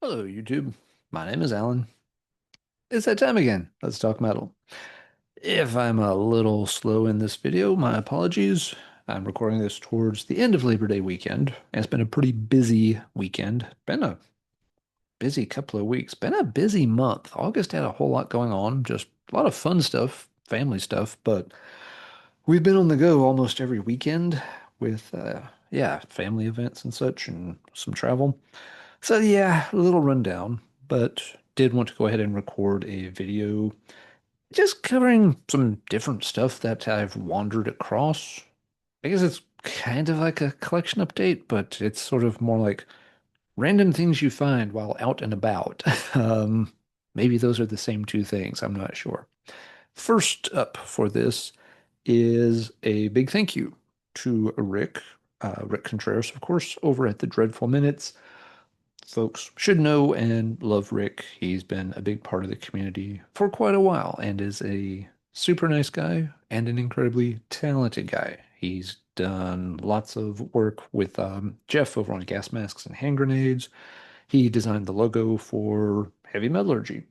Hello, YouTube. My name is Alan. It's that time again. Let's talk metal. If I'm a little slow in this video, my apologies. I'm recording this towards the end of Labor Day weekend, and it's been a pretty busy weekend. Been a busy couple of weeks. Been a busy month. August had a whole lot going on, just a lot of fun stuff, family stuff, but we've been on the go almost every weekend with, yeah, family events and such, and some travel. So yeah, a little rundown, but did want to go ahead and record a video just covering some different stuff that I've wandered across. I guess it's kind of like a collection update, but it's sort of more like random things you find while out and about. Um, Maybe those are the same two things. I'm not sure. First up for this is a big thank you to Rick Contreras, of course, over at the Dreadful Minutes. Folks should know and love Rick. He's been a big part of the community for quite a while and is a super nice guy and an incredibly talented guy. He's done lots of work with Jeff over on Gas Masks and Hand Grenades. He designed the logo for Heavy Metallurgy.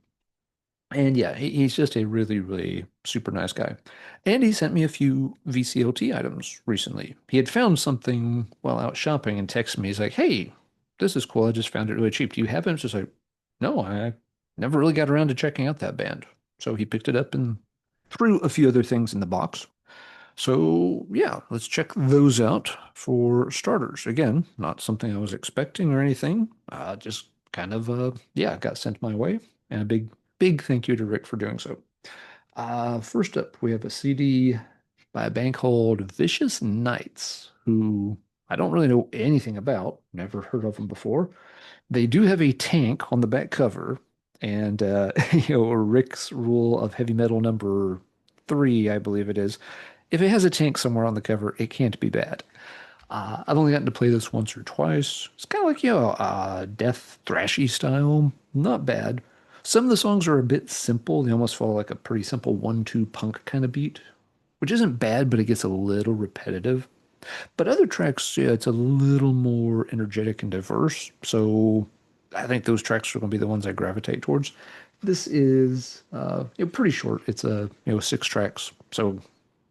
And yeah, he's just a really, really super nice guy. And he sent me a few VCLT items recently. He had found something while out shopping and texted me. He's like, "Hey, this is cool. I just found it really cheap. Do you have it?" I was just like, "No, I never really got around to checking out that band." So he picked it up and threw a few other things in the box. So yeah, let's check those out for starters. Again, not something I was expecting or anything. Just kind of yeah, got sent my way. And a big thank you to Rick for doing so. First up, we have a CD by a band called Vicious Knights, who I don't really know anything about. Never heard of them before. They do have a tank on the back cover, and Rick's rule of heavy metal number three, I believe it is. If it has a tank somewhere on the cover, it can't be bad. I've only gotten to play this once or twice. It's kind of like, death thrashy style. Not bad. Some of the songs are a bit simple. They almost follow like a pretty simple 1-2 punk kind of beat, which isn't bad, but it gets a little repetitive. But other tracks, yeah, it's a little more energetic and diverse. So I think those tracks are going to be the ones I gravitate towards. This is pretty short. It's a 6 tracks. So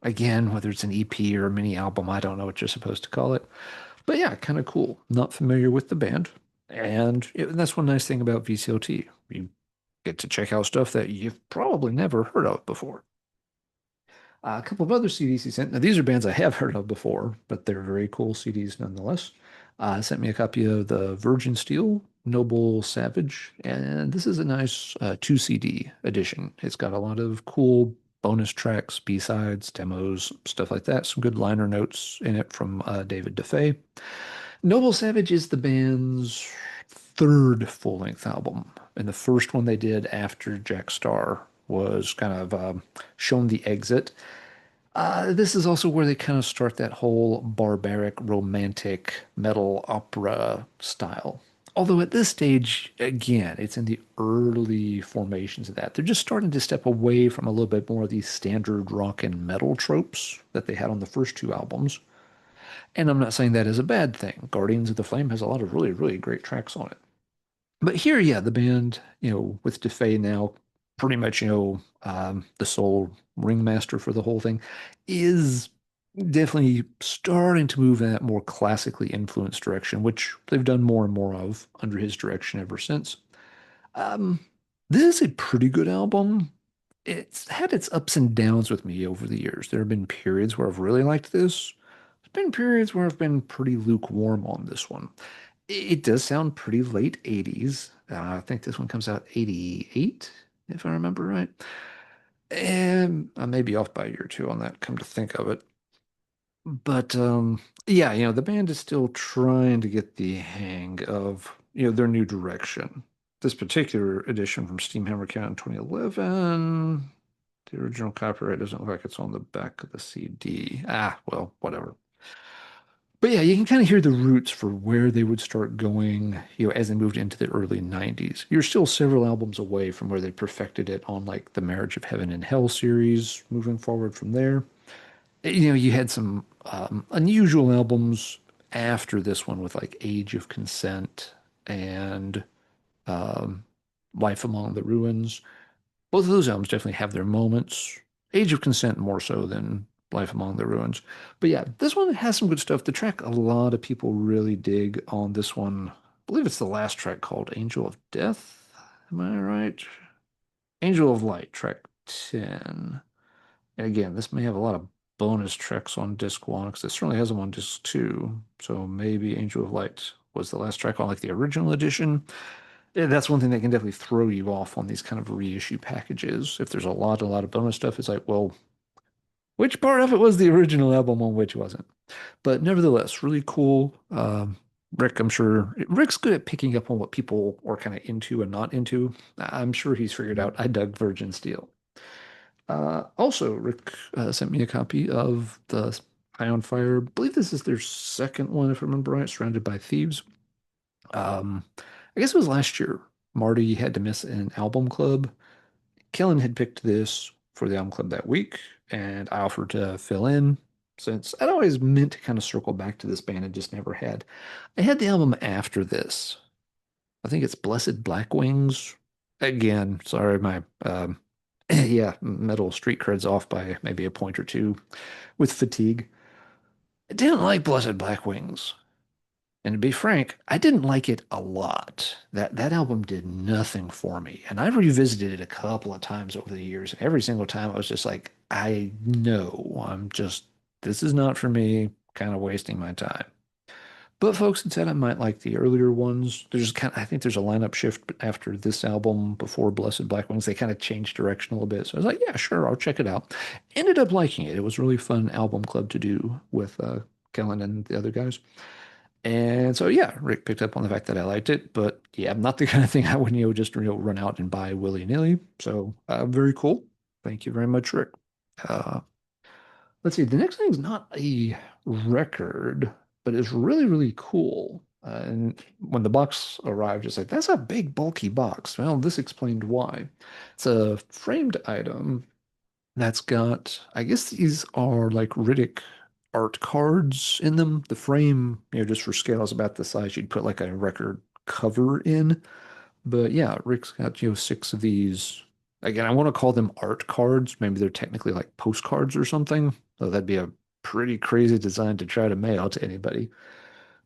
again, whether it's an EP or a mini album, I don't know what you're supposed to call it. But yeah, kind of cool. Not familiar with the band. And that's one nice thing about VCOT. You get to check out stuff that you've probably never heard of before. A couple of other CDs he sent. Now, these are bands I have heard of before, but they're very cool CDs nonetheless. Sent me a copy of the Virgin Steel Noble Savage, and this is a nice 2 CD edition. It's got a lot of cool bonus tracks, B-sides, demos, stuff like that. Some good liner notes in it from David DeFay. Noble Savage is the band's third full-length album, and the first one they did after Jack Starr was kind of shown the exit. This is also where they kind of start that whole barbaric, romantic metal opera style. Although at this stage, again, it's in the early formations of that. They're just starting to step away from a little bit more of these standard rock and metal tropes that they had on the first 2 albums. And I'm not saying that is a bad thing. Guardians of the Flame has a lot of really, really great tracks on it. But here, yeah, the band, with DeFay now pretty much, the sole ringmaster for the whole thing, is definitely starting to move in that more classically influenced direction, which they've done more and more of under his direction ever since. Um, this is a pretty good album. It's had its ups and downs with me over the years. There have been periods where I've really liked this. There's been periods where I've been pretty lukewarm on this one. It does sound pretty late 80s. I think this one comes out 88, if I remember right. And I may be off by a year or two on that, come to think of it. But yeah, the band is still trying to get the hang of, their new direction. This particular edition from Steamhammer came out in 2011. The original copyright doesn't look like it's on the back of the CD. Well, whatever. But yeah, you can kind of hear the roots for where they would start going, as they moved into the early 90s. You're still several albums away from where they perfected it on like the Marriage of Heaven and Hell series, moving forward from there. You had some unusual albums after this one with like Age of Consent and um, Life Among the Ruins. Both of those albums definitely have their moments. Age of Consent more so than Life Among the Ruins. But yeah, this one has some good stuff. The track a lot of people really dig on this one. I believe it's the last track called Angel of Death. Am I right? Angel of Light, track 10. And again, this may have a lot of bonus tracks on disc one because it certainly has them on disc two. So maybe Angel of Light was the last track on like the original edition. Yeah, that's one thing that can definitely throw you off on these kind of reissue packages. If there's a lot of bonus stuff, it's like, well, which part of it was the original album on which wasn't? But nevertheless, really cool. Rick, I'm sure Rick's good at picking up on what people are kind of into and not into. I'm sure he's figured out I dug Virgin Steel. Also, Rick sent me a copy of the High on Fire. I believe this is their second one, if I remember right, Surrounded by Thieves. Um, I guess it was last year. Marty had to miss an album club. Kellen had picked this for the album club that week, and I offered to fill in since I'd always meant to kind of circle back to this band and just never had. I had the album after this. I think it's Blessed Black Wings. Again, sorry, my yeah, metal street cred's off by maybe a point or two with fatigue. I didn't like Blessed Black Wings. And to be frank, I didn't like it a lot. That album did nothing for me. And I revisited it a couple of times over the years. And every single time I was just like, I know this is not for me, kind of wasting my time. But folks had said I might like the earlier ones. I think there's a lineup shift after this album before Blessed Black Wings. They kind of changed direction a little bit. So I was like, yeah, sure, I'll check it out. Ended up liking it. It was a really fun album club to do with Kellen and the other guys. And so, yeah, Rick picked up on the fact that I liked it, but yeah, I'm not the kind of thing I would, just, run out and buy willy-nilly. So, very cool. Thank you very much, Rick. Uh, let's see. The next thing's not a record, but it's really, really cool. And when the box arrived, it's like, that's a big, bulky box. Well, this explained why. It's a framed item that's got, I guess these are like Riddick art cards in them. The frame, just for scale is about the size you'd put like a record cover in. But yeah, Rick's got, six of these. Again, I want to call them art cards. Maybe they're technically like postcards or something. So that'd be a pretty crazy design to try to mail to anybody.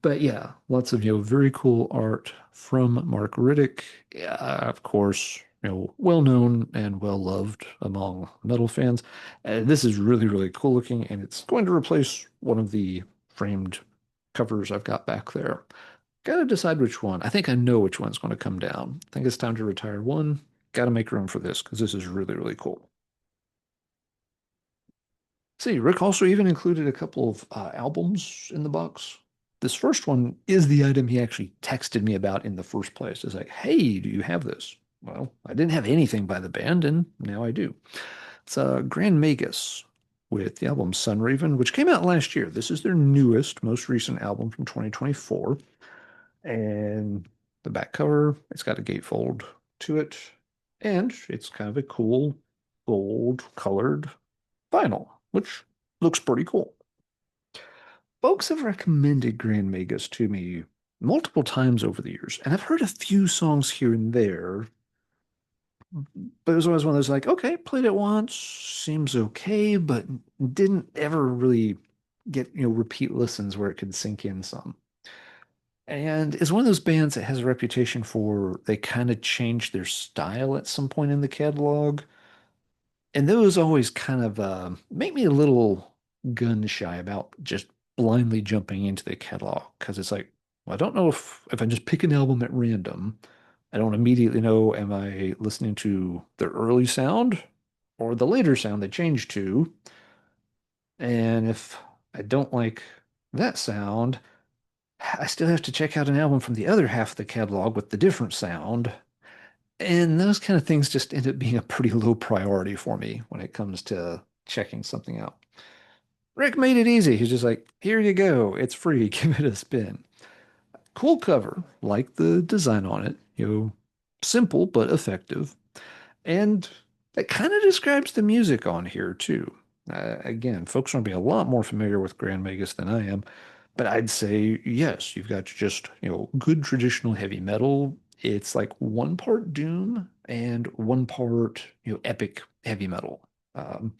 But yeah, lots of, very cool art from Mark Riddick. Yeah, of course, well known and well loved among metal fans. This is really, really cool looking, and it's going to replace one of the framed covers I've got back there. Gotta decide which one. I think I know which one's going to come down. I think it's time to retire one. Gotta make room for this because this is really, really cool. See, Rick also even included a couple of albums in the box. This first one is the item he actually texted me about in the first place. It's like, hey, do you have this? Well, I didn't have anything by the band, and now I do. It's Grand Magus with the album Sunraven, which came out last year. This is their newest, most recent album from 2024. And the back cover, it's got a gatefold to it, and it's kind of a cool gold colored vinyl, which looks pretty cool. Folks have recommended Grand Magus to me multiple times over the years, and I've heard a few songs here and there, but it was always one of those like, okay, played it once, seems okay, but didn't ever really get, repeat listens where it could sink in some. And it's one of those bands that has a reputation for they kind of changed their style at some point in the catalog. And those always kind of make me a little gun shy about just blindly jumping into the catalog because it's like, well, I don't know if I just pick an album at random, I don't immediately know am I listening to the early sound or the later sound they changed to. And if I don't like that sound, I still have to check out an album from the other half of the catalog with the different sound. And those kind of things just end up being a pretty low priority for me when it comes to checking something out. Rick made it easy. He's just like, here you go. It's free. Give it a spin. Cool cover. Like the design on it. Simple but effective. And it kind of describes the music on here too. Again, folks are going to be a lot more familiar with Grand Magus than I am, but I'd say yes, you've got just, good traditional heavy metal. It's like one part doom and one part, epic heavy metal. Um,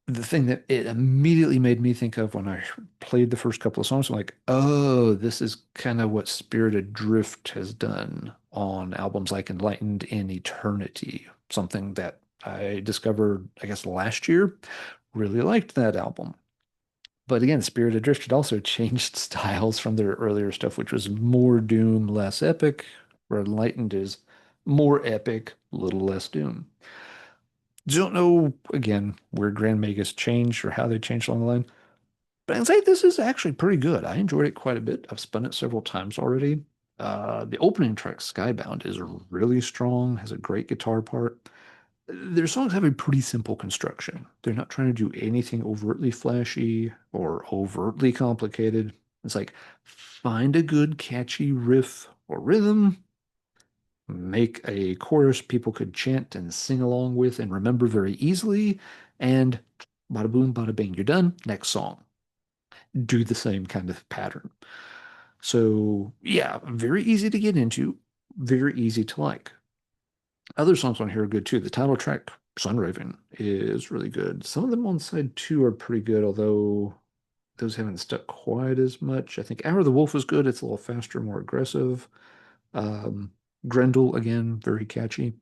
the thing that it immediately made me think of when I played the first couple of songs, I'm like, oh, this is kind of what Spirit Adrift has done on albums like Enlightened in Eternity, something that I discovered, I guess, last year. Really liked that album. But again, Spirit Adrift had also changed styles from their earlier stuff, which was more Doom, less epic, where Enlightened is more epic, little less Doom. Don't know, again, where Grand Magus changed or how they changed along the line. But I'd say this is actually pretty good. I enjoyed it quite a bit. I've spun it several times already. The opening track, Skybound, is really strong, has a great guitar part. Their songs have a pretty simple construction. They're not trying to do anything overtly flashy or overtly complicated. It's like find a good catchy riff or rhythm, make a chorus people could chant and sing along with and remember very easily, and bada boom, bada bing, you're done. Next song. Do the same kind of pattern. So, yeah, very easy to get into, very easy to like. Other songs on here are good too. The title track, Sunraven, is really good. Some of them on side two are pretty good, although those haven't stuck quite as much. I think Hour of the Wolf is good. It's a little faster, more aggressive. Um, Grendel, again, very catchy.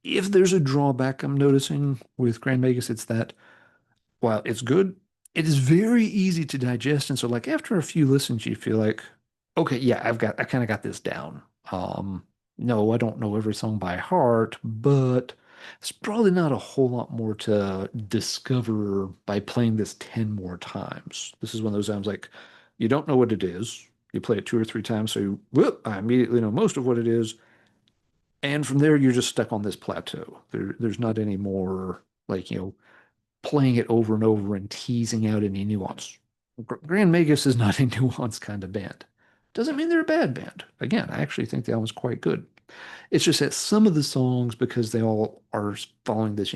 If there's a drawback I'm noticing with Grand Magus, it's that while it's good, it is very easy to digest. And so, like, after a few listens, you feel like, okay, yeah, I kind of got this down. No, I don't know every song by heart, but it's probably not a whole lot more to discover by playing this 10 more times. This is one of those times like, you don't know what it is. You play it two or three times, so whoop, I immediately know most of what it is. And from there, you're just stuck on this plateau. There's not any more like, playing it over and over and teasing out any nuance. Grand Magus is not a nuanced kind of band. Doesn't mean they're a bad band. Again, I actually think the album's quite good. It's just that some of the songs, because they all are following this,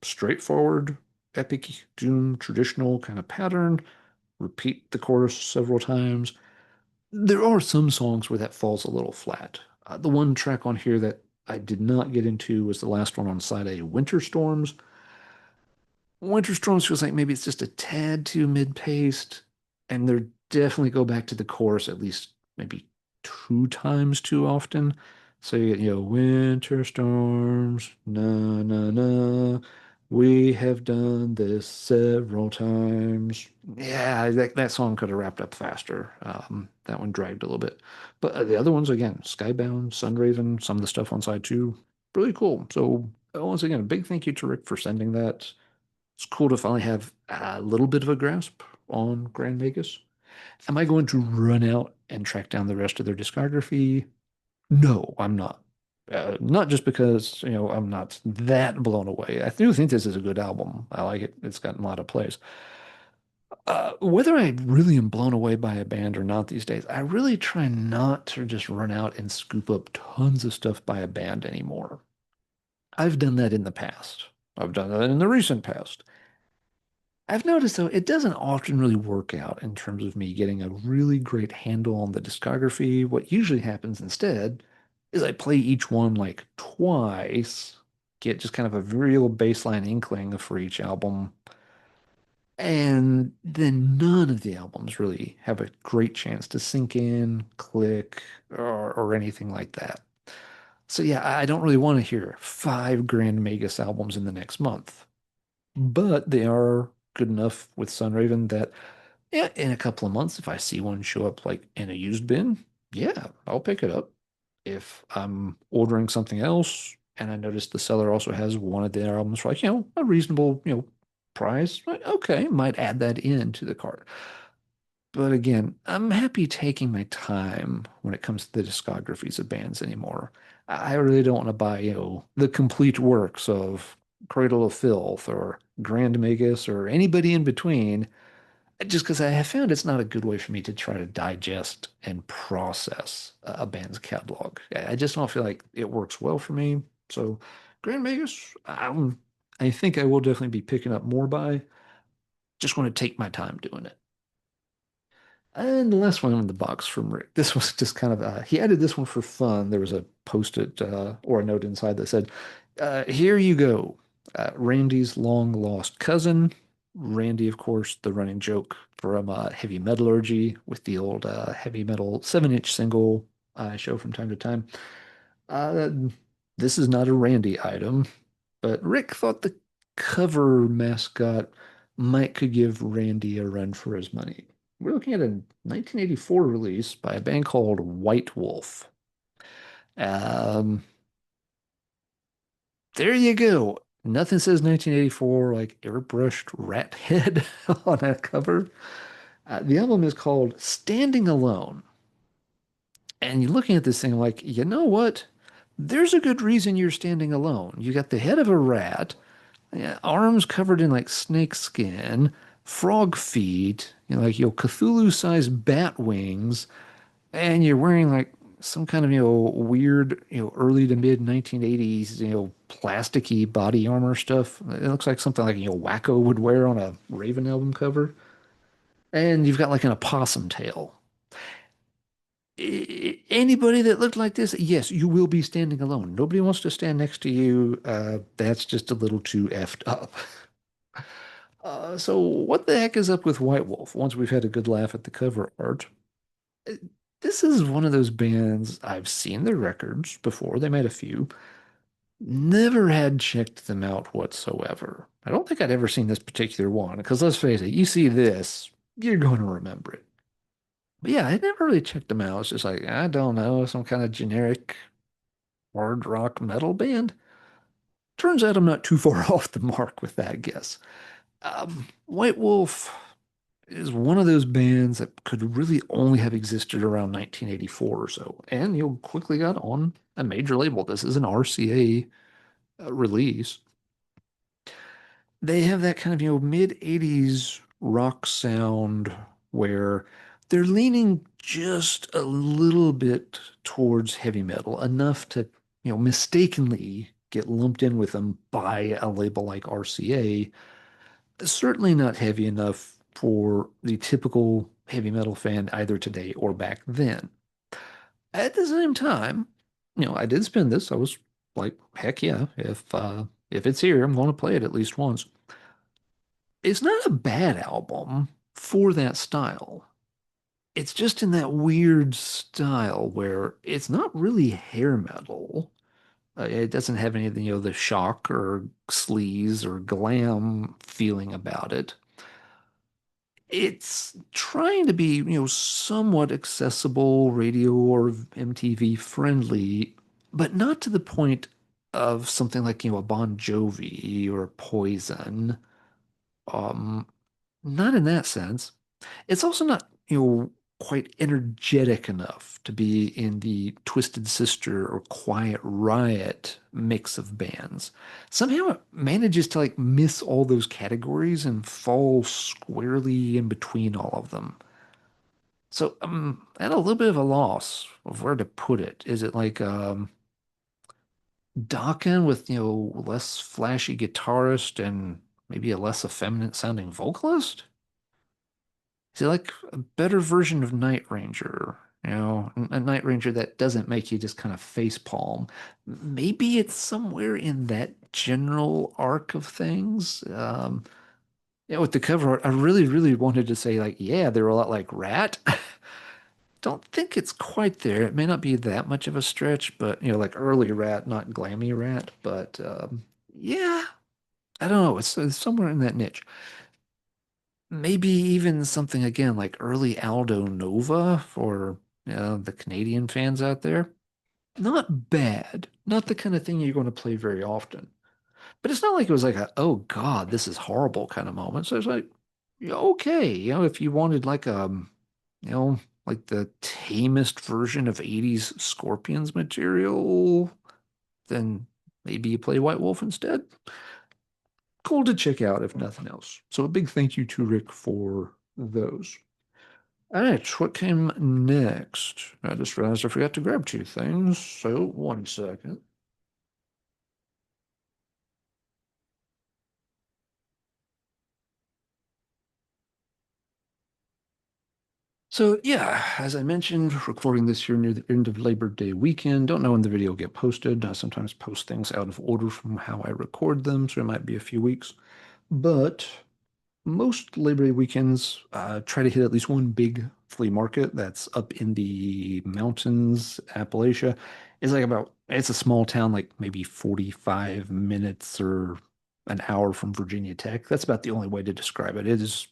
straightforward, epic, doom, traditional kind of pattern, repeat the chorus several times. There are some songs where that falls a little flat. The one track on here that I did not get into was the last one on side A, Winter Storms. Winter Storms feels like maybe it's just a tad too mid-paced, and they're definitely go back to the chorus at least maybe two times too often. So you get, Winter Storms, na na na. We have done this several times. Yeah, that song could have wrapped up faster. That one dragged a little bit. But the other ones, again, Skybound, Sunraven, some of the stuff on side two, really cool. So once again, a big thank you to Rick for sending that. It's cool to finally have a little bit of a grasp on Grand Magus. Am I going to run out and track down the rest of their discography? No, I'm not. Not just because, I'm not that blown away. I do think this is a good album. I like it. It's gotten a lot of plays. Whether I really am blown away by a band or not these days, I really try not to just run out and scoop up tons of stuff by a band anymore. I've done that in the past. I've done that in the recent past. I've noticed though, it doesn't often really work out in terms of me getting a really great handle on the discography. What usually happens instead is I play each one like twice, get just kind of a real baseline inkling for each album, and then none of the albums really have a great chance to sink in, click, or anything like that. So yeah, I don't really want to hear five Grand Magus albums in the next month, but they are good enough with Sunraven that, yeah, in a couple of months, if I see one show up like in a used bin, yeah, I'll pick it up. If I'm ordering something else and I notice the seller also has one of their albums for like, a reasonable, price, like, okay, might add that into the cart. But again, I'm happy taking my time when it comes to the discographies of bands anymore. I really don't want to buy, the complete works of Cradle of Filth or Grand Magus or anybody in between, just because I have found it's not a good way for me to try to digest and process a band's catalog. I just don't feel like it works well for me. So Grand Magus, I think I will definitely be picking up more by. Just want to take my time doing it. And the last one in the box from Rick. This was just kind of, he added this one for fun. There was a post-it or a note inside that said, here you go. Randy's long lost cousin. Randy, of course, the running joke from Heavy Metallurgy with the old heavy metal 7-inch single I show from time to time. Uh, this is not a Randy item, but Rick thought the cover mascot might could give Randy a run for his money. We're looking at a 1984 release by a band called White Wolf. Um, there you go. Nothing says 1984 like airbrushed rat head on that cover. The album is called Standing Alone. And you're looking at this thing like, you know what? There's a good reason you're standing alone. You got the head of a rat, yeah, arms covered in like snake skin, frog feet, like Cthulhu-sized bat wings, and you're wearing like some kind of weird early to mid 1980s plasticky body armor stuff. It looks like something like Wacko would wear on a Raven album cover, and you've got like an opossum tail. Anybody that looked like this, yes, you will be standing alone. Nobody wants to stand next to you. That's just a little too effed up. So what the heck is up with White Wolf? Once we've had a good laugh at the cover art, uh, this is one of those bands I've seen their records before. They made a few. Never had checked them out whatsoever. I don't think I'd ever seen this particular one because let's face it, you see this, you're going to remember it. But yeah, I never really checked them out. It's just like, I don't know, some kind of generic hard rock metal band. Turns out I'm not too far off the mark with that guess. White Wolf is one of those bands that could really only have existed around 1984 or so, and quickly got on a major label. This is an RCA release. They have that kind of mid 80s rock sound where they're leaning just a little bit towards heavy metal, enough to mistakenly get lumped in with them by a label like RCA. Certainly not heavy enough for the typical heavy metal fan either today or back then. At the same time, I did spin this. I was like, heck yeah, if it's here, I'm going to play it at least once. It's not a bad album for that style. It's just in that weird style where it's not really hair metal. It doesn't have any of the shock or sleaze or glam feeling about it. It's trying to be, somewhat accessible, radio or MTV friendly, but not to the point of something like, a Bon Jovi or a Poison. Um, Not in that sense. It's also not, quite energetic enough to be in the Twisted Sister or Quiet Riot mix of bands. Somehow it manages to like miss all those categories and fall squarely in between all of them. So I'm at a little bit of a loss of where to put it. Is it like Dokken with, less flashy guitarist and maybe a less effeminate sounding vocalist? Is it like a better version of Night Ranger? A Night Ranger that doesn't make you just kind of face palm. Maybe it's somewhere in that general arc of things. With the cover art, I really, really wanted to say like, yeah, they're a lot like Rat. Don't think it's quite there. It may not be that much of a stretch, but like early Rat, not glammy Rat. But yeah, I don't know. It's somewhere in that niche. Maybe even something again like early Aldo Nova for the Canadian fans out there. Not bad. Not the kind of thing you're going to play very often. But it's not like it was like oh God, this is horrible kind of moment. So it's like, yeah, okay, if you wanted like you know, like the tamest version of 80s Scorpions material, then maybe you play White Wolf instead. Cool to check out if nothing else. So a big thank you to Rick for those. All right, what came next? I just realized I forgot to grab two things, so one second. So yeah, as I mentioned, recording this here near the end of Labor Day weekend. Don't know when the video will get posted. I sometimes post things out of order from how I record them, so it might be a few weeks. But most Labor Day weekends try to hit at least one big flea market that's up in the mountains, Appalachia. It's a small town, like maybe 45 minutes or an hour from Virginia Tech. That's about the only way to describe it. It is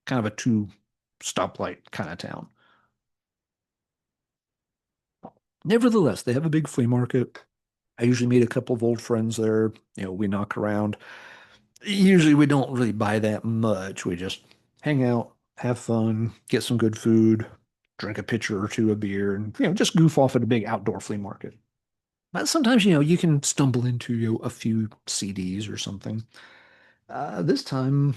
kind of a two stoplight kind of town. Nevertheless, they have a big flea market. I usually meet a couple of old friends there. We knock around. Usually we don't really buy that much. We just hang out, have fun, get some good food, drink a pitcher or two of beer, and just goof off at a big outdoor flea market. But sometimes, you can stumble into a few CDs or something. This time,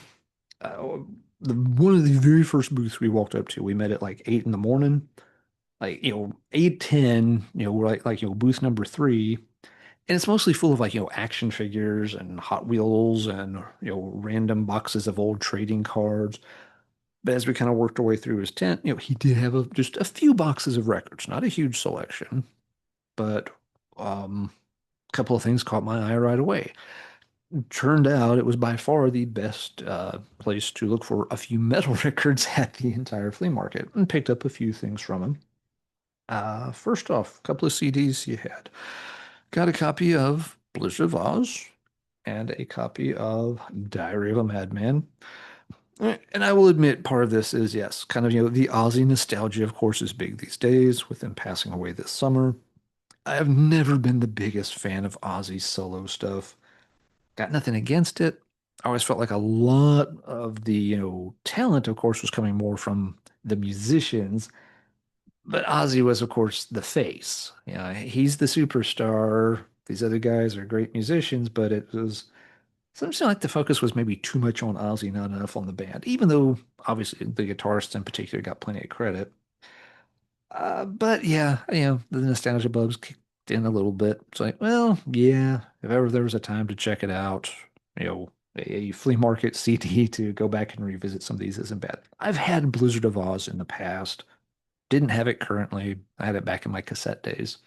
uh, one of the very first booths we walked up to, we met at like 8 in the morning. Like, 8:10, we're like booth number three. And it's mostly full of like, action figures and Hot Wheels and, random boxes of old trading cards. But as we kind of worked our way through his tent, he did have just a few boxes of records, not a huge selection, but a couple of things caught my eye right away. Turned out it was by far the best place to look for a few metal records at the entire flea market, and picked up a few things from him. First off, a couple of CDs he had. Got a copy of Blizzard of Oz and a copy of Diary of a Madman. And I will admit part of this is, yes, kind of, the Ozzy nostalgia, of course, is big these days with him passing away this summer. I have never been the biggest fan of Ozzy's solo stuff. Got nothing against it. I always felt like a lot of the, talent, of course, was coming more from the musicians. But Ozzy was, of course, the face. He's the superstar. These other guys are great musicians, but it was something like the focus was maybe too much on Ozzy, not enough on the band, even though obviously the guitarist in particular got plenty of credit. But yeah, the nostalgia bugs kicked in a little bit. It's like, well, yeah, if ever there was a time to check it out, a flea market CD to go back and revisit some of these isn't bad. I've had Blizzard of Oz in the past. Didn't have it currently. I had it back in my cassette days.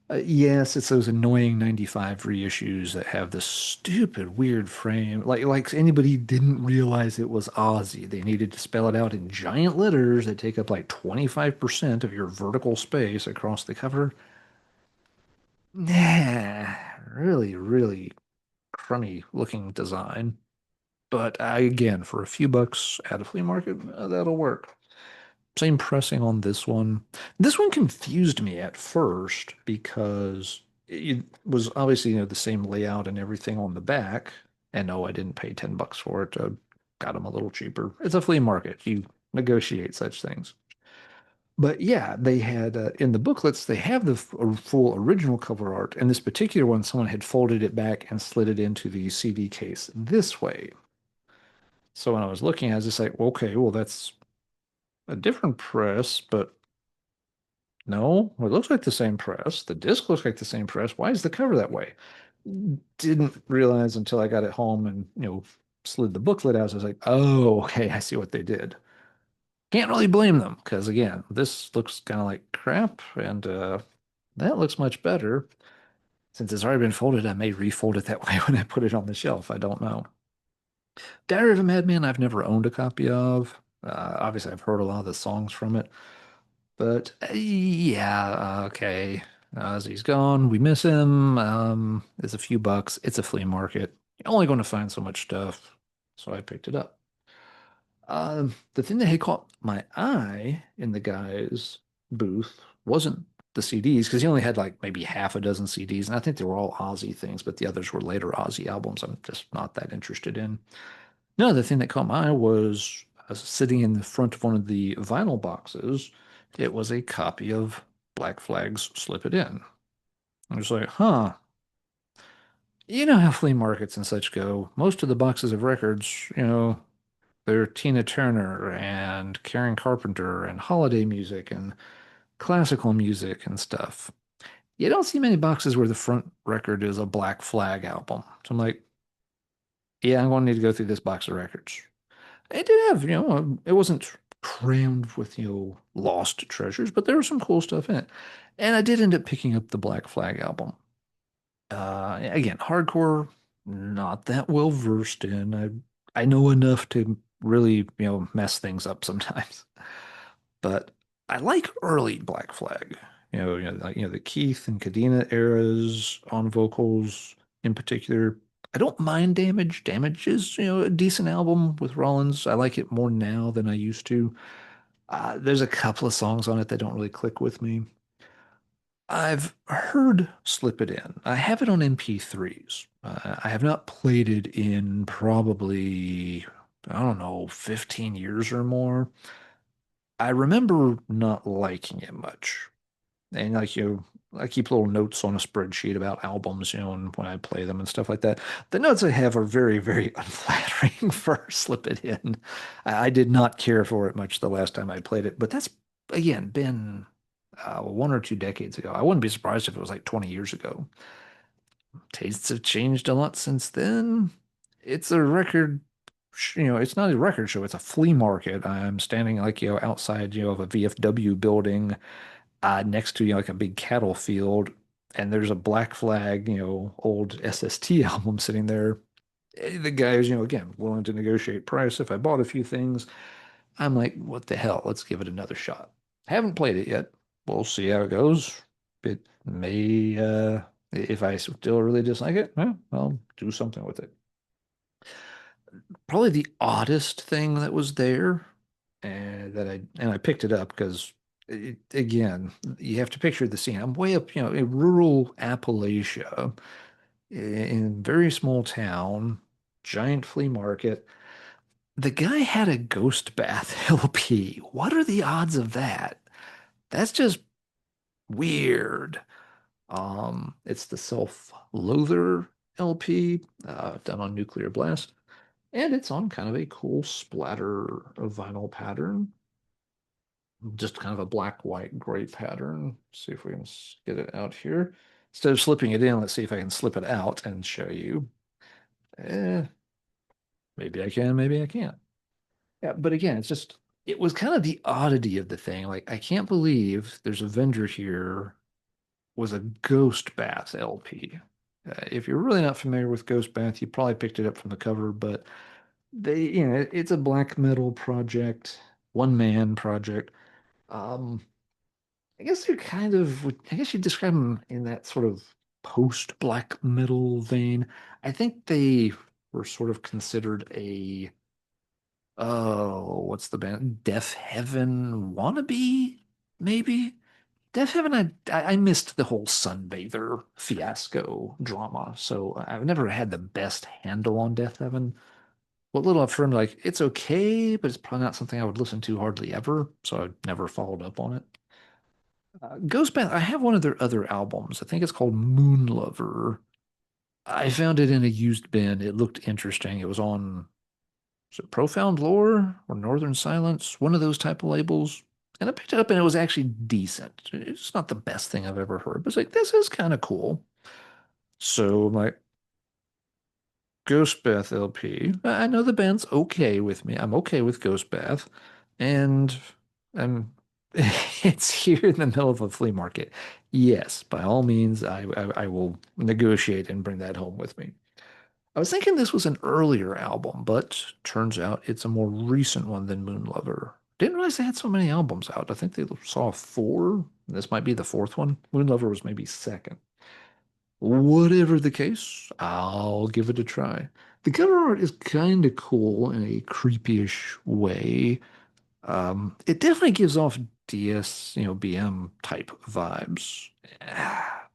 Yes, it's those annoying 95 reissues that have this stupid, weird frame. Like anybody didn't realize it was Ozzy. They needed to spell it out in giant letters that take up like 25% of your vertical space across the cover. Nah, really, really crummy looking design. But again, for a few bucks at a flea market, that'll work. Same pressing on this one. This one confused me at first because it was obviously, the same layout and everything on the back. And no, I didn't pay 10 bucks for it. Got them a little cheaper. It's a flea market. You negotiate such things. But yeah, they had in the booklets, they have the full original cover art. And this particular one, someone had folded it back and slid it into the CD case this way. So when I was looking, I was just like, okay, well, that's a different press, but no, it looks like the same press. The disc looks like the same press. Why is the cover that way? Didn't realize until I got it home and, slid the booklet out. I was like, oh, okay, I see what they did. Can't really blame them because, again, this looks kind of like crap, and that looks much better. Since it's already been folded, I may refold it that way when I put it on the shelf. I don't know. Diary of a Madman, I've never owned a copy of. Obviously, I've heard a lot of the songs from it. But yeah, okay. Ozzy's gone. We miss him. It's a few bucks. It's a flea market. You're only going to find so much stuff. So I picked it up. The thing that had caught my eye in the guy's booth wasn't the CDs, because he only had like maybe half a dozen CDs, and I think they were all Ozzy things, but the others were later Ozzy albums I'm just not that interested in. No, the thing that caught my eye was sitting in the front of one of the vinyl boxes. It was a copy of Black Flag's Slip It In. I was like, huh. You know how flea markets and such go. Most of the boxes of records, they're Tina Turner and Karen Carpenter and holiday music and classical music and stuff. You don't see many boxes where the front record is a Black Flag album. So I'm like, yeah, I'm going to need to go through this box of records. It did have, it wasn't crammed with, lost treasures, but there was some cool stuff in it. And I did end up picking up the Black Flag album. Again, hardcore, not that well versed in. I know enough to really, mess things up sometimes. But I like early Black Flag. Like, the Keith and Cadena eras on vocals in particular. I don't mind Damage. Damage is, a decent album with Rollins. I like it more now than I used to. There's a couple of songs on it that don't really click with me. I've heard Slip It In. I have it on MP3s. I have not played it in probably, I don't know, 15 years or more. I remember not liking it much. And like I keep little notes on a spreadsheet about albums, and when I play them and stuff like that. The notes I have are very, very unflattering for Slip It In. I did not care for it much the last time I played it, but that's again been 1 or 2 decades ago. I wouldn't be surprised if it was like 20 years ago. Tastes have changed a lot since then. It's a record, it's not a record show, it's a flea market. I'm standing like, outside, of a VFW building, next to, like a big cattle field, and there's a Black Flag, old SST album sitting there. The guy is, again, willing to negotiate price. If I bought a few things, I'm like, what the hell? Let's give it another shot. Haven't played it yet. We'll see how it goes. It may, if I still really dislike it, well, I'll do something with it. Probably the oddest thing that was there, and I picked it up because, again, you have to picture the scene. I'm way up, in rural Appalachia, in a very small town, giant flea market. The guy had a ghost bath LP. What are the odds of that? That's just weird. It's the Self-Loather LP, done on Nuclear Blast, and it's on kind of a cool splatter vinyl pattern, just kind of a black, white, gray pattern. See if we can get it out here. Instead of slipping it in, let's see if I can slip it out and show you. Eh, maybe I can, maybe I can't. Yeah, but again, it was kind of the oddity of the thing. Like, I can't believe there's a vendor here was a Ghost Bath LP. If you're really not familiar with Ghost Bath, you probably picked it up from the cover, but it's a black metal project, one man project. Um, I guess they're I guess you describe them in that sort of post black metal vein. I think they were sort of considered what's the band? Death Heaven wannabe, maybe? Death Heaven, I missed the whole Sunbather fiasco drama, so I've never had the best handle on Death Heaven. What little I've heard, like, it's okay, but it's probably not something I would listen to hardly ever, so I never followed up on it. Ghostbath, I have one of their other albums. I think it's called Moon Lover. I found it in a used bin. It looked interesting. It was on, was it Profound Lore or Northern Silence? One of those type of labels. And I picked it up and it was actually decent. It's not the best thing I've ever heard, but it's like, this is kind of cool. So my Ghostbath LP, I know the band's okay with me. I'm okay with Ghostbath. And I'm it's here in the middle of a flea market. Yes, by all means, I will negotiate and bring that home with me. I was thinking this was an earlier album, but turns out it's a more recent one than Moon Lover. Didn't realize they had so many albums out. I think they saw four. This might be the fourth one. Moon Lover was maybe second. Whatever the case, I'll give it a try. The cover art is kind of cool in a creepyish way. It definitely gives off DS, BM type vibes.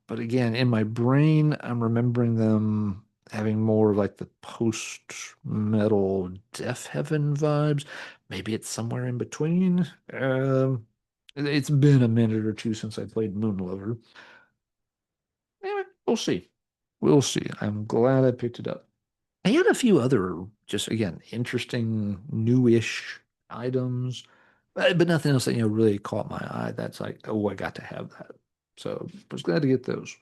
But again, in my brain, I'm remembering them having more of like the post-metal Death Heaven vibes. Maybe it's somewhere in between. It's been a minute or two since I played Moon Lover. Anyway, we'll see. We'll see. I'm glad I picked it up. I had a few other, just again, interesting, newish items, but nothing else that, really caught my eye. That's like, oh, I got to have that. So I was glad to get those.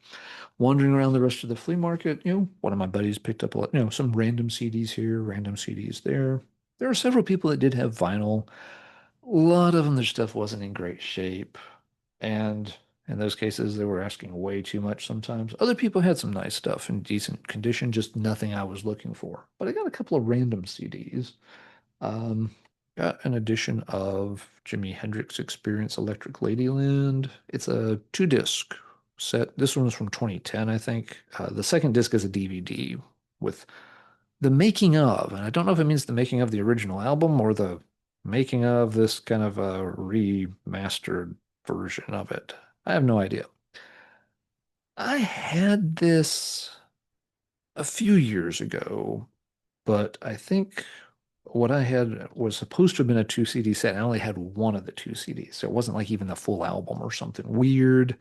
Wandering around the rest of the flea market, one of my buddies picked up a lot, some random CDs here, random CDs there. There are several people that did have vinyl. lot of them, their stuff wasn't in great shape. And in those cases, they were asking way too much sometimes. Other people had some nice stuff in decent condition, just nothing I was looking for. But I got a couple of random CDs. Um, got an edition of Jimi Hendrix Experience Electric Ladyland. It's a two-disc set. This one was from 2010, I think. The second disc is a DVD with the making of, and I don't know if it means the making of the original album or the making of this kind of a remastered version of it. I have no idea. I had this a few years ago, but I think what I had was supposed to have been a two CD set. I only had one of the two CDs, so it wasn't like even the full album or something weird.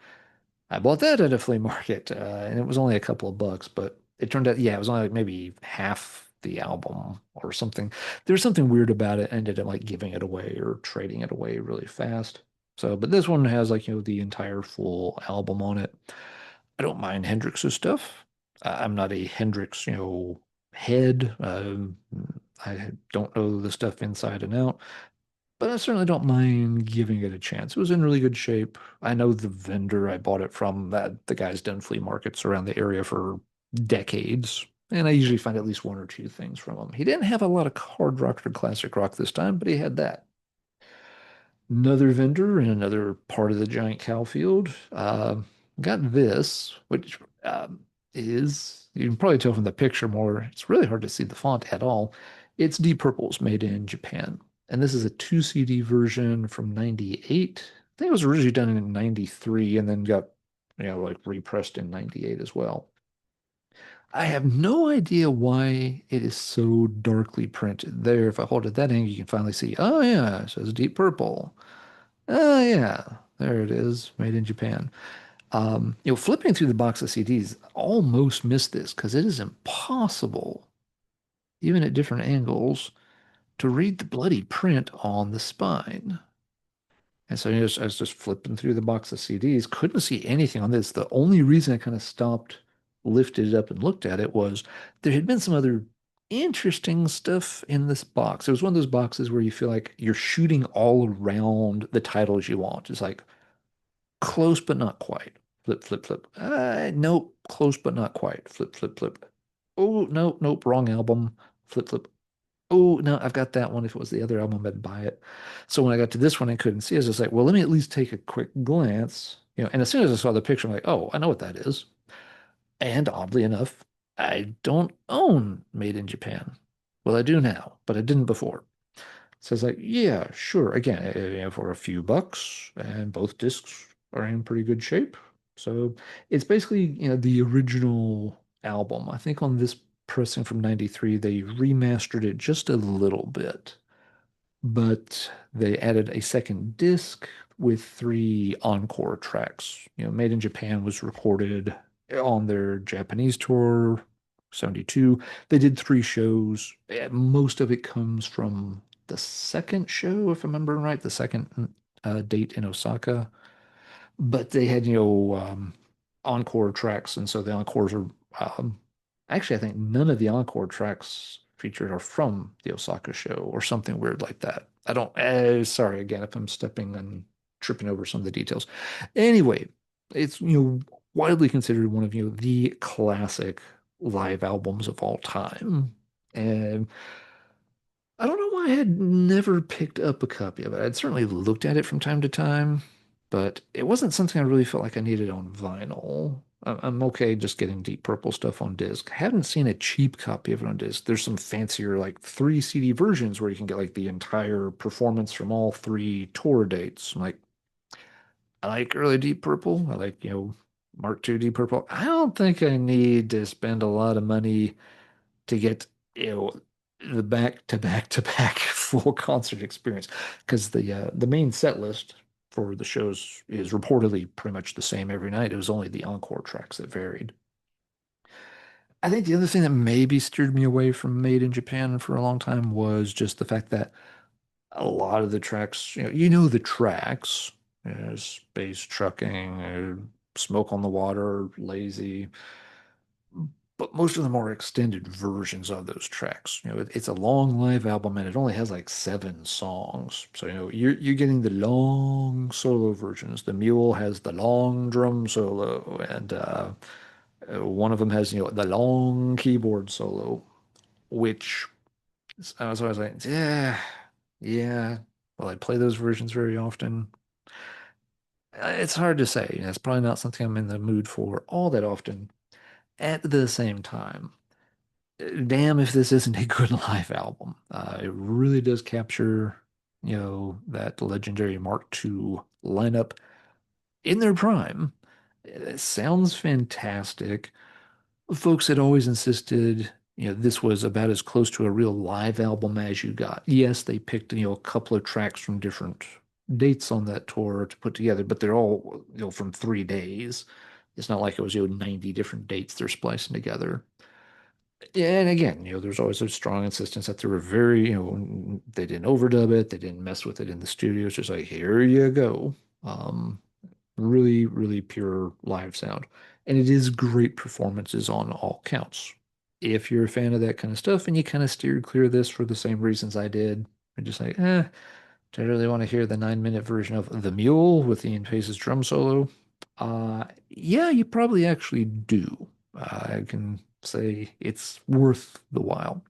I bought that at a flea market, and it was only a couple of bucks, but it turned out, yeah, it was only like maybe half the album or something. There's something weird about it. I ended up like giving it away or trading it away really fast. So, but this one has like, the entire full album on it. I don't mind Hendrix's stuff. I'm not a Hendrix, head. I don't know the stuff inside and out. But I certainly don't mind giving it a chance. It was in really good shape. I know the vendor I bought it from, that the guy's done flea markets around the area for decades, and I usually find at least one or two things from him. He didn't have a lot of hard rock or classic rock this time, but he had that. Another vendor in another part of the giant cow field got this, which is, you can probably tell from the picture more, it's really hard to see the font at all. It's Deep Purple's made in Japan. And this is a 2 CD version from 98. I think it was originally done in 93 and then got, like repressed in 98 as well. I have no idea why it is so darkly printed. There, if I hold it that angle, you can finally see, oh yeah, it says Deep Purple. Oh yeah, there it is, made in Japan. Flipping through the box of CDs, almost missed this because it is impossible, even at different angles, to read the bloody print on the spine. And so I was just flipping through the box of CDs, couldn't see anything on this. The only reason I kind of stopped, lifted it up, and looked at it was there had been some other interesting stuff in this box. It was one of those boxes where you feel like you're shooting all around the titles you want. It's like close but not quite. Flip, flip, flip. Nope, close but not quite. Flip, flip, flip. Oh, nope, nope, wrong album. Flip, flip. Oh, no, I've got that one. If it was the other album, I'd buy it. So when I got to this one, I couldn't see. I was just like, well, let me at least take a quick glance. And as soon as I saw the picture, I'm like, oh, I know what that is. And oddly enough, I don't own Made in Japan. Well, I do now, but I didn't before. So it's like, yeah, sure. Again, for a few bucks, and both discs are in pretty good shape. So it's basically, the original album. I think on this pressing from 93, they remastered it just a little bit, but they added a second disc with three encore tracks. Made in Japan was recorded on their Japanese tour, 72. They did three shows. Most of it comes from the second show, if I remember right, the second date in Osaka. But they had, encore tracks, and so the encores are actually, I think none of the encore tracks featured are from the Osaka show or something weird like that. I don't, sorry again if I'm stepping and tripping over some of the details. Anyway, it's, widely considered one of, the classic live albums of all time. And I don't know why I had never picked up a copy of it. I'd certainly looked at it from time to time, but it wasn't something I really felt like I needed on vinyl. I'm okay just getting Deep Purple stuff on disc. I haven't seen a cheap copy of it on disc. There's some fancier like 3 CD versions where you can get like the entire performance from all three tour dates. I'm like, I like early Deep Purple. I like, Mark II Deep Purple. I don't think I need to spend a lot of money to get, you know the back to back to back full concert experience, because the main set list for the shows is reportedly pretty much the same every night. It was only the encore tracks that varied. I think the other thing that maybe steered me away from Made in Japan for a long time was just the fact that a lot of the tracks, the tracks, Space Trucking, Smoke on the Water, Lazy. but most of them are extended versions of those tracks. It's a long live album and it only has like 7 songs. So, you're getting the long solo versions. The Mule has the long drum solo, and one of them has, the long keyboard solo, which I was like, yeah, yeah. Well, I play those versions very often. It's hard to say. It's probably not something I'm in the mood for all that often. At the same time, damn if this isn't a good live album. It really does capture, that legendary Mark II lineup in their prime. It sounds fantastic. Folks had always insisted, this was about as close to a real live album as you got. Yes, they picked, a couple of tracks from different dates on that tour to put together, but they're all, from 3 days. It's not like it was, 90 different dates they're splicing together. Yeah, and again, there's always a strong insistence that they were very, they didn't overdub it, they didn't mess with it in the studio. It's just like, here you go. Um, Really, really pure live sound. And it is great performances on all counts. If you're a fan of that kind of stuff and you kind of steered clear of this for the same reasons I did, and just like, do I really want to hear the 9-minute version of The Mule with Ian Pace's drum solo? Yeah, you probably actually do. I can say it's worth the while.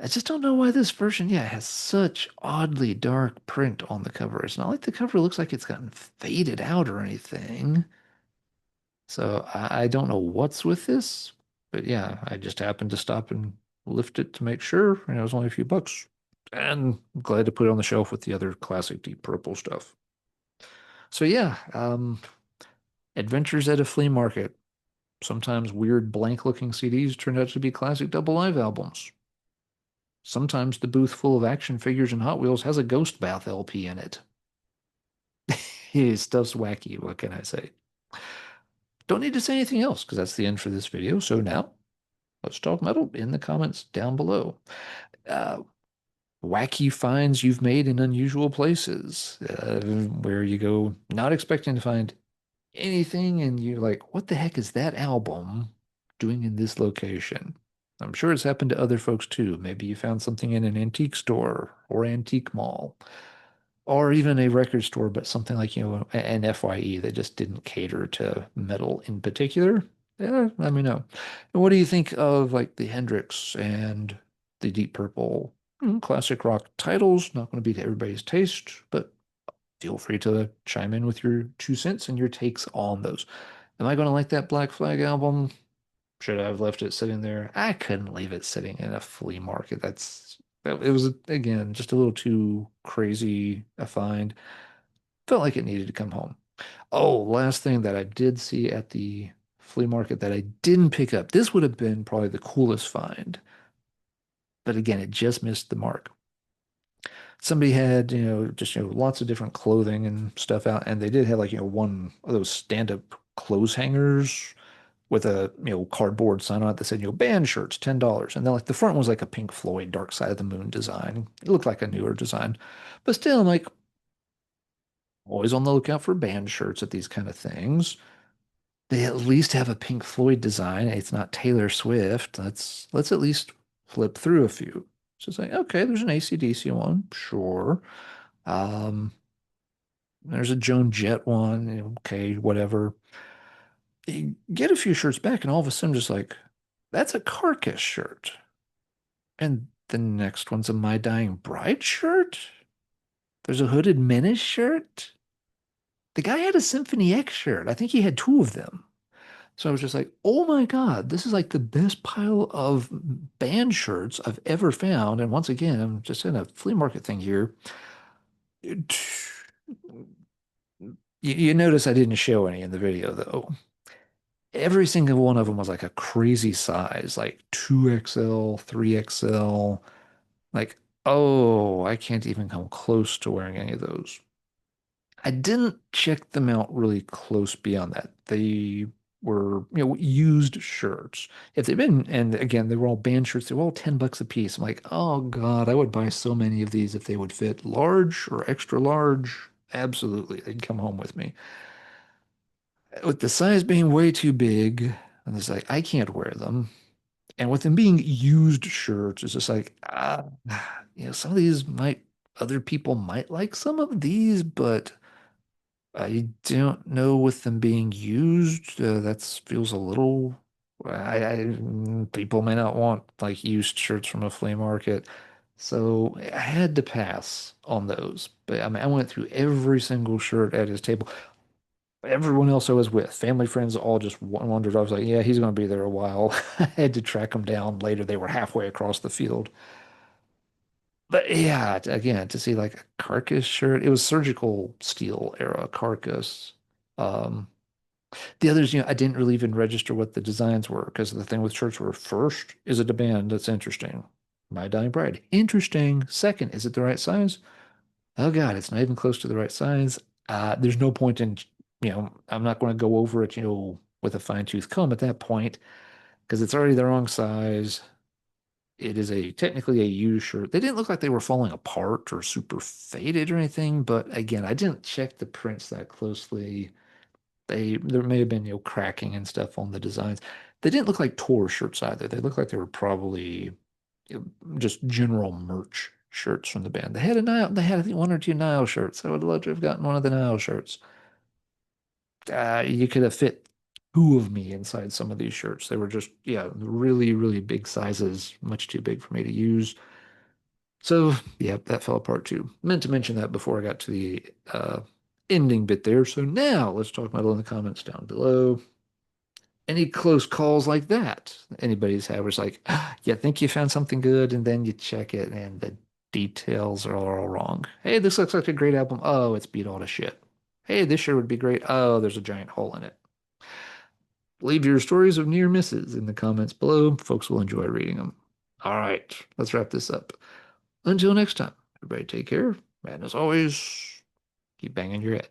I just don't know why this version, yeah, has such oddly dark print on the cover. It's not like the cover looks like it's gotten faded out or anything. So I don't know what's with this, but yeah, I just happened to stop and lift it to make sure, and it was only a few bucks. And I'm glad to put it on the shelf with the other classic Deep Purple stuff. So yeah, adventures at a flea market. Sometimes weird blank looking CDs turned out to be classic double live albums. Sometimes the booth full of action figures and Hot Wheels has a Ghost Bath LP in it. Stuff's wacky, what can I say? Don't need to say anything else because that's the end for this video. So now let's talk metal in the comments down below. Uh, Wacky finds you've made in unusual places, where you go not expecting to find anything and you're like, what the heck is that album doing in this location? I'm sure it's happened to other folks too. Maybe you found something in an antique store or antique mall or even a record store, but something like, an FYE that just didn't cater to metal in particular. Yeah, let me know. And what do you think of like the Hendrix and the Deep Purple classic rock titles? Not going to be to everybody's taste, but feel free to chime in with your 2 cents and your takes on those. Am I going to like that Black Flag album? Should I have left it sitting there? I couldn't leave it sitting in a flea market. It was again just a little too crazy a find. Felt like it needed to come home. Oh, last thing that I did see at the flea market that I didn't pick up. This would have been probably the coolest find, but again, it just missed the mark. Somebody had, just, lots of different clothing and stuff out, and they did have like, one of those stand-up clothes hangers with a, cardboard sign on it that said, band shirts, $10. And then like the front was like a Pink Floyd Dark Side of the Moon design. It looked like a newer design. But still, I'm like, always on the lookout for band shirts at these kind of things. They at least have a Pink Floyd design. It's not Taylor Swift. Let's at least flip through a few. So it's like, okay, there's an AC/DC one, sure. Um, there's a Joan Jett one, okay, whatever. You get a few shirts back, and all of a sudden, just like, that's a Carcass shirt. And the next one's a My Dying Bride shirt. There's a Hooded Menace shirt. The guy had a Symphony X shirt. I think he had 2 of them. So I was just like, oh my God, this is like the best pile of band shirts I've ever found. And once again, I'm just in a flea market thing here. You notice I didn't show any in the video though. Every single one of them was like a crazy size, like 2XL, 3XL. Like, oh, I can't even come close to wearing any of those. I didn't check them out really close beyond that. They were, used shirts. If they've been, and again, they were all band shirts, they were all $10 a piece. I'm like, oh God, I would buy so many of these if they would fit large or extra large. Absolutely, they'd come home with me. With the size being way too big, And it's like, I can't wear them. And with them being used shirts, it's just like, some of these other people might like some of these, but I don't know with them being used. That feels a little. People may not want like used shirts from a flea market, so I had to pass on those. But I mean, I went through every single shirt at his table. Everyone else I was with, family, friends, all just wondered. I was like, yeah, he's going to be there a while. I had to track him down later. They were halfway across the field. But yeah, again, to see like a carcass shirt, it was surgical steel era carcass. Um, the others, I didn't really even register what the designs were because the thing with shirts were first, is it a band that's interesting? My Dying Bride. Interesting. Second, is it the right size? Oh God, it's not even close to the right size. There's no point in, I'm not going to go over it, with a fine-tooth comb at that point because it's already the wrong size. It is technically a used shirt. They didn't look like they were falling apart or super faded or anything, but again, I didn't check the prints that closely. There may have been, cracking and stuff on the designs. They didn't look like tour shirts either. They looked like they were probably just general merch shirts from the band. They had I think one or two Nile shirts. I would love to have gotten one of the Nile shirts. You could have fit two of me inside some of these shirts. They were just, yeah, really, really big sizes, much too big for me to use. So, yeah, that fell apart too. Meant to mention that before I got to the ending bit there. So now let's talk about it in the comments down below. Any close calls like that anybody's had where it's like, you think you found something good and then you check it and the details are all wrong. Hey, this looks like a great album. Oh, it's beat all to shit. Hey, this sure would be great. Oh, there's a giant hole in it. Leave your stories of near misses in the comments below. Folks will enjoy reading them. All right, let's wrap this up. Until next time, everybody take care. And as always, keep banging your head.